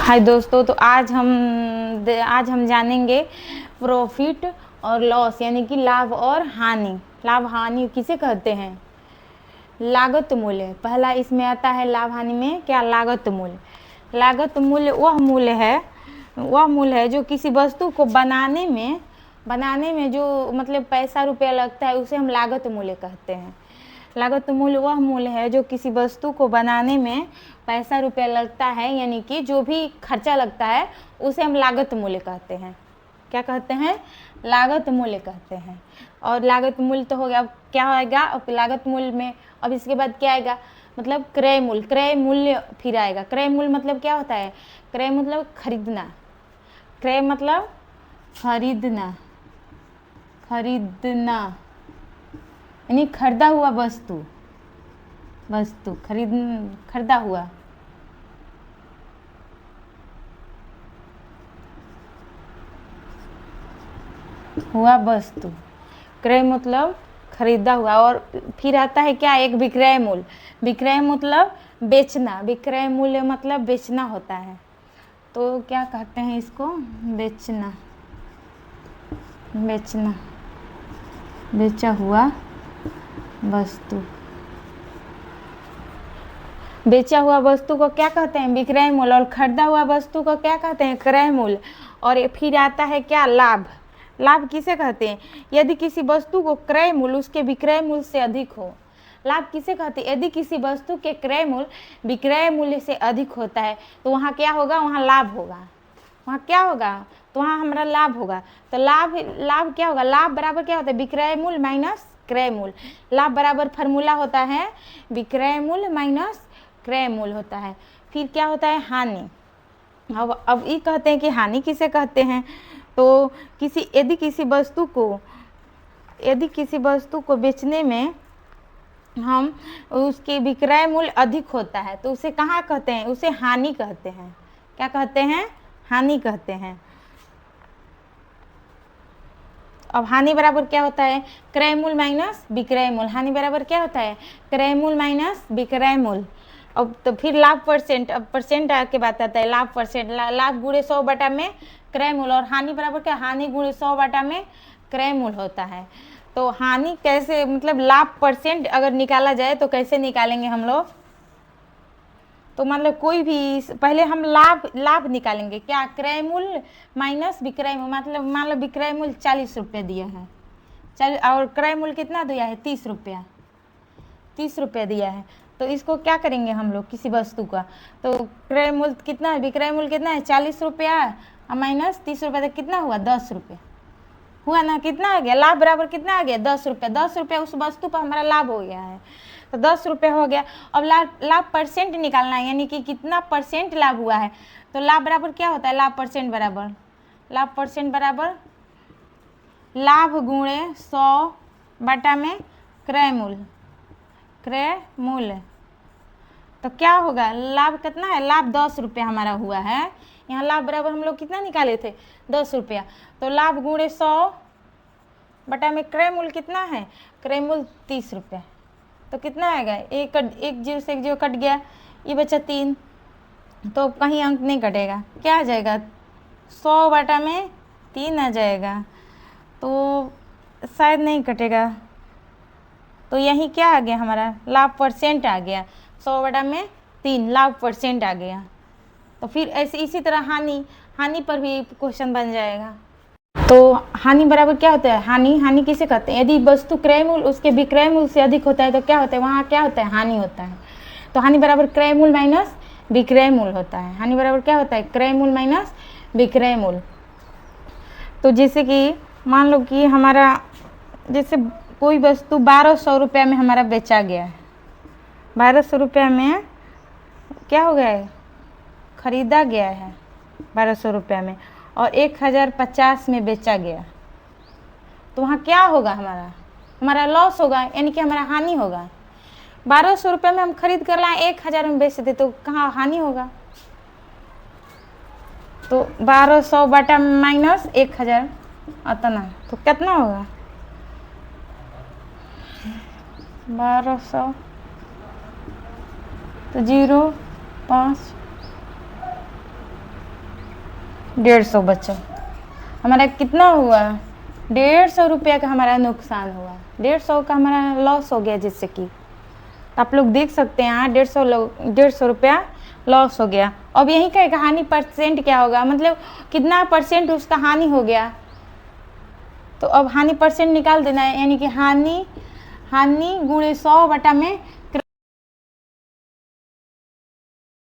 हाय दोस्तों, तो आज हम जानेंगे प्रॉफिट और लॉस यानी कि लाभ और हानि। लाभ हानि किसे कहते हैं? लागत मूल्य। पहला इसमें आता है लाभ हानि में क्या? लागत मूल्य। लागत मूल्य वह मूल्य है जो किसी वस्तु को बनाने में जो मतलब पैसा रुपया लगता है उसे हम लागत मूल्य कहते हैं। लागत मूल्य वह मूल्य है जो किसी वस्तु को बनाने में पैसा रुपया लगता है, यानी कि जो भी खर्चा लगता है उसे हम लागत मूल्य कहते हैं। क्या कहते हैं? लागत मूल्य कहते हैं। और लागत मूल्य तो हो गया। अब क्या आएगा? अब लागत मूल्य में अब इसके बाद क्या आएगा? मतलब क्रय मूल्य। क्रय मूल्य फिर आएगा। क्रय मूल्य मतलब क्या होता है? क्रय मतलब खरीदना। क्रय मतलब खरीदना यानी खरीदा हुआ वस्तु खरीदा हुआ वस्तु। क्रय मतलब खरीदा हुआ। और फिर आता है क्या? एक विक्रय मूल्य। विक्रय मतलब बेचना। विक्रय मूल्य मतलब बेचना होता है। तो क्या कहते हैं इसको? बेचना। बेचा हुआ वस्तु। बेचा हुआ वस्तु को क्या कहते हैं? विक्रय मूल्य। और खरीदा हुआ वस्तु को क्या कहते हैं? क्रय मूल्य। और फिर आता है क्या? लाभ। लाभ किसे कहते हैं? यदि किसी वस्तु को क्रय मूल्य उसके विक्रय मूल्य से अधिक हो। लाभ किसे कहते हैं? यदि किसी वस्तु के क्रय मूल्य विक्रय मूल्य से अधिक होता है तो वहाँ क्या होगा? वहाँ लाभ होगा। वहाँ क्या होगा? तो वहाँ हमारा लाभ होगा। तो लाभ क्या होगा? लाभ बराबर क्या होता है? विक्रय मूल्य माइनस क्रय मूल्य। लाभ बराबर फॉर्मूला होता है विक्रय मूल्य माइनस क्रय मूल्य होता है। फिर क्या होता है? हानि। अब ये कहते हैं कि हानि किसे कहते हैं? तो यदि किसी वस्तु को बेचने में हम उसके विक्रय मूल्य अधिक होता है तो उसे कहाँ कहते हैं? उसे हानि कहते हैं। क्या कहते हैं? हानि कहते हैं। अब हानि बराबर क्या होता है? क्रय मूल्य माइनस विक्रय मूल्य। हानि बराबर क्या होता है? क्रय मूल्य माइनस विक्रय मूल्य। अब तो फिर लाभ परसेंट। अब परसेंट के बात आता है। लाभ परसेंट। लाभ गुणे 100 बटा में क्रय मूल्य। और हानि बराबर क्या? हानि गुणे 100 बटा में क्रय मूल्य होता है। तो हानि कैसे, मतलब लाभ परसेंट अगर निकाला जाए तो कैसे निकालेंगे हम लोग? तो मतलब कोई भी पहले हम लाभ निकालेंगे। क्या? क्रय मूल्य माइनस विक्रय मूल्य। मतलब मान लो विक्रय मूल्य 40 रुपये दिया है, और क्रय मूल्य कितना दिया है? 30 रुपया। 30 रुपये दिया है तो इसको क्या करेंगे हम लोग? किसी वस्तु का तो क्रय मूल्य कितना है? विक्रय मूल्य कितना है? 40 रुपया और माइनस 30 रुपये तो कितना हुआ? 10 रुपये हुआ ना? कितना आ गया? लाभ बराबर कितना आ गया? 10 रुपये। 10 रुपये उस वस्तु पर हमारा लाभ हो गया है तो 10 रुपये हो गया। अब लाभ परसेंट निकालना है, यानी कि कितना परसेंट लाभ हुआ है। तो लाभ बराबर क्या होता है? लाभ परसेंट बराबर लाभ गुणे 100 बटा में क्रय मूल्य। तो क्या होगा? लाभ कितना है? लाभ 10 रुपये हमारा हुआ है। यहाँ लाभ बराबर हम लोग कितना निकाले थे? 10 रुपया। तो लाभ गुणे 100 बटा में क्रय मूल्य कितना है? क्रय मूल्य 30 रुपये। तो कितना आएगा? एक जीरो से एक जीरो कट गया, ये बचा 3। तो कहीं अंक नहीं कटेगा। क्या आ जाएगा? 100 बटा में 3 आ जाएगा। तो शायद नहीं कटेगा। तो यही क्या आ गया हमारा? लाभ परसेंट आ गया। 100 बटा में 3 लाभ परसेंट आ गया। तो फिर ऐसे इसी तरह हानि पर भी क्वेश्चन बन जाएगा। तो हानि बराबर क्या होता है? हानि किसे कहते हैं? यदि वस्तु क्रय मूल्य उसके विक्रय मूल्य से अधिक होता है तो क्या होता है? वहाँ क्या होता है? हानि होता है। तो हानि बराबर क्रय मूल्य माइनस विक्रय मूल्य होता है। हानि बराबर क्या होता है? क्रय मूल्य माइनस विक्रय मूल्य। तो जैसे कि मान लो कि हमारा जैसे कोई वस्तु 1200 रुपया में हमारा बेचा गया है। 1200 रुपया में क्या हो गया है? खरीदा गया है 1200 रुपया में, और 1050 में बेचा गया। तो वहाँ क्या होगा? हमारा लॉस होगा, यानी कि हमारा हानि होगा। 1200 रुपये में हम खरीद कर लाए, 1000 में बेच देते तो कहाँ हानि होगा? तो 1200 बटा माइनस 1000 अतना तो कितना होगा? 1200 तो 0.5 150 बच्चों, हमारा कितना हुआ? 150 रुपया का हमारा नुकसान हुआ, 150 का हमारा लॉस हो गया। जिससे कि आप लोग देख सकते हैं यहाँ 150 रुपया लॉस हो गया। अब यही का हानि परसेंट क्या होगा, मतलब कितना परसेंट उसका हानि हो गया। तो अब हानि परसेंट निकाल देना है, यानी कि हानि गुणे 100 बटा में